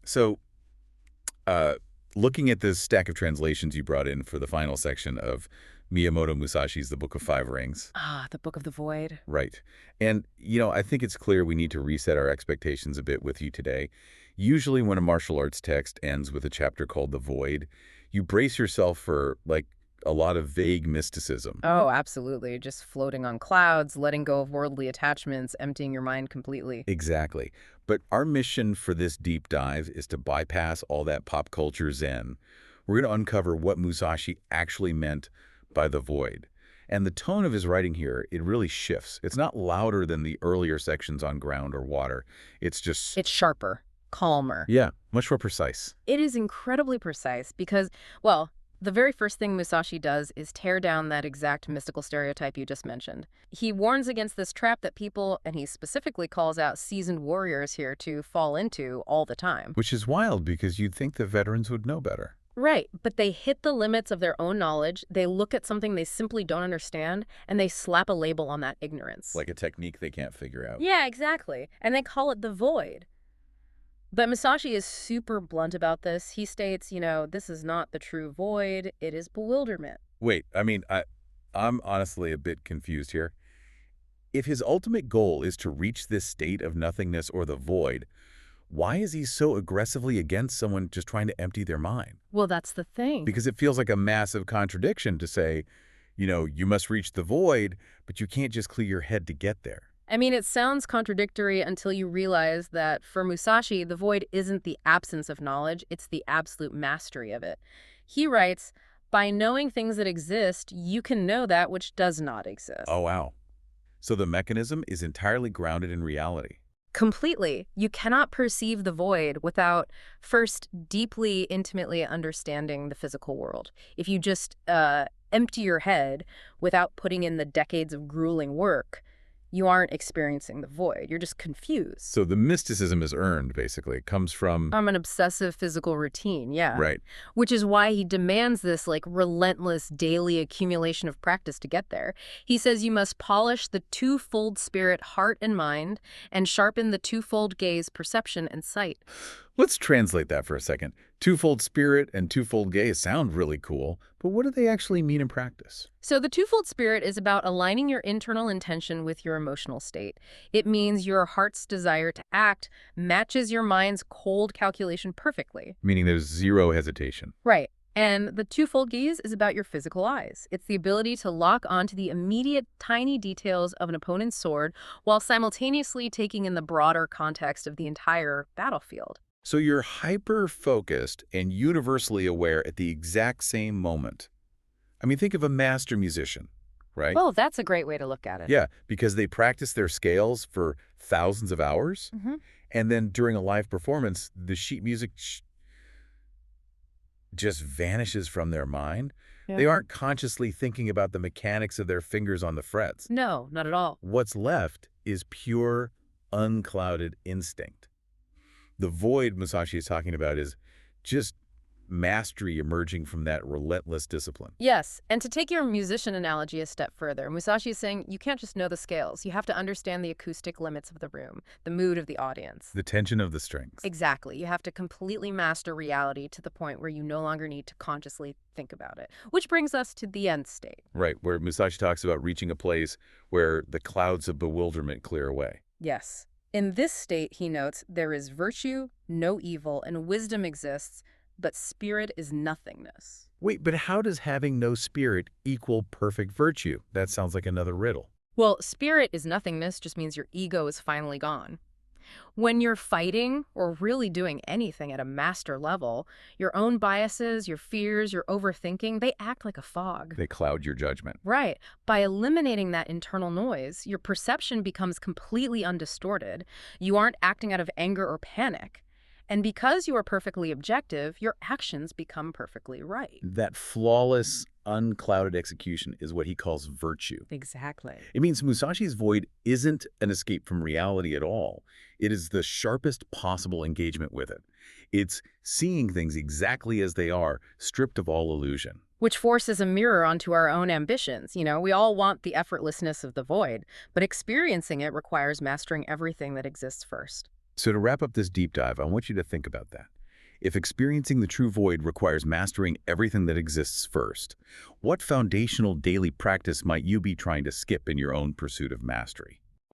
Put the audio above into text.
So, uh, looking at this stack of translations you brought in for the final section of Miyamoto Musashi's The Book of Five Rings. Ah, the Book of the Void. Right. And, I think it's clear we need to reset our expectations a bit with you today. Usually when a martial arts text ends with a chapter called The Void, you brace yourself for, like, a lot of vague mysticism. Oh, absolutely. Just floating on clouds, letting go of worldly attachments, emptying your mind completely. Exactly. But our mission for this deep dive is to bypass all that pop culture zen. We're going to uncover what Musashi actually meant by the void. And the tone of his writing here, it really shifts. It's not louder than the earlier sections on ground or water. It's just, It's sharper, calmer. yeah, much more precise. It is incredibly precise because, well, the very first thing Musashi does is tear down that exact mystical stereotype you just mentioned. He warns against this trap that people, and he specifically calls out seasoned warriors here, to fall into all the time. Which is wild because you'd think the veterans would know better. Right, but they hit the limits of their own knowledge, they look at something they simply don't understand, and they slap a label on that ignorance. Like a technique they can't figure out. Yeah, exactly. And they call it the void. But Musashi is super blunt about this. He states, this is not the true void, it is bewilderment. Wait, I'm honestly a bit confused here. If his ultimate goal is to reach this state of nothingness or the void, why is he so aggressively against someone just trying to empty their mind? Well, that's the thing. Because it feels like a massive contradiction to say, you must reach the void, but you can't just clear your head to get there. I mean, it sounds contradictory until you realize that for Musashi, the void isn't the absence of knowledge, it's the absolute mastery of it. He writes, by knowing things that exist, you can know that which does not exist. Oh, wow. So the mechanism is entirely grounded in reality. Completely. You cannot perceive the void without first deeply, intimately understanding the physical world. If you just empty your head without putting in the decades of grueling work, you aren't experiencing the void. You're just confused. So the mysticism is earned, basically. It comes from An obsessive physical routine, yeah. right. Which is why he demands this relentless daily accumulation of practice to get there. He says you must polish the twofold spirit, heart and mind, and sharpen the twofold gaze, perception and sight. Let's translate that for a second. Twofold spirit and twofold gaze sound really cool, but what do they actually mean in practice? So the twofold spirit is about aligning your internal intention with your emotional state. It means your heart's desire to act matches your mind's cold calculation perfectly. Meaning there's zero hesitation. Right. And the twofold gaze is about your physical eyes. It's the ability to lock onto the immediate tiny details of an opponent's sword while simultaneously taking in the broader context of the entire battlefield. So you're hyper-focused and universally aware at the exact same moment. I mean, think of a master musician, right? Well, that's a great way to look at it. Yeah, because they practice their scales for thousands of hours, and then during a live performance, the sheet music just vanishes from their mind. Yeah. They aren't consciously thinking about the mechanics of their fingers on the frets. No, not at all. What's left is pure, unclouded instinct. The void Musashi is talking about is just mastery emerging from that relentless discipline. Yes, and to take your musician analogy a step further, Musashi is saying you can't just know the scales. You have to understand the acoustic limits of the room, the mood of the audience. The tension of the strings. Exactly. You have to completely master reality to the point where you no longer need to consciously think about it. Which brings us to the end state. Right, where Musashi talks about reaching a place where the clouds of bewilderment clear away. Yes. In this state, he notes, there is virtue, no evil, and wisdom exists, but spirit is nothingness. Wait, but how does having no spirit equal perfect virtue? That sounds like another riddle. Well, spirit is nothingness just means your ego is finally gone. When you're fighting or really doing anything at a master level, your own biases, your fears, your overthinking, they act like a fog. They cloud your judgment. Right. By eliminating that internal noise, your perception becomes completely undistorted. You aren't acting out of anger or panic. And because you are perfectly objective, your actions become perfectly right. That flawless, unclouded execution is what he calls virtue. Exactly. It means Musashi's void isn't an escape from reality at all. It is the sharpest possible engagement with it. It's seeing things exactly as they are, stripped of all illusion. Which forces a mirror onto our own ambitions. We all want the effortlessness of the void, but experiencing it requires mastering everything that exists first. So to wrap up this deep dive, I want you to think about that. If experiencing the true void requires mastering everything that exists first, what foundational daily practice might you be trying to skip in your own pursuit of mastery?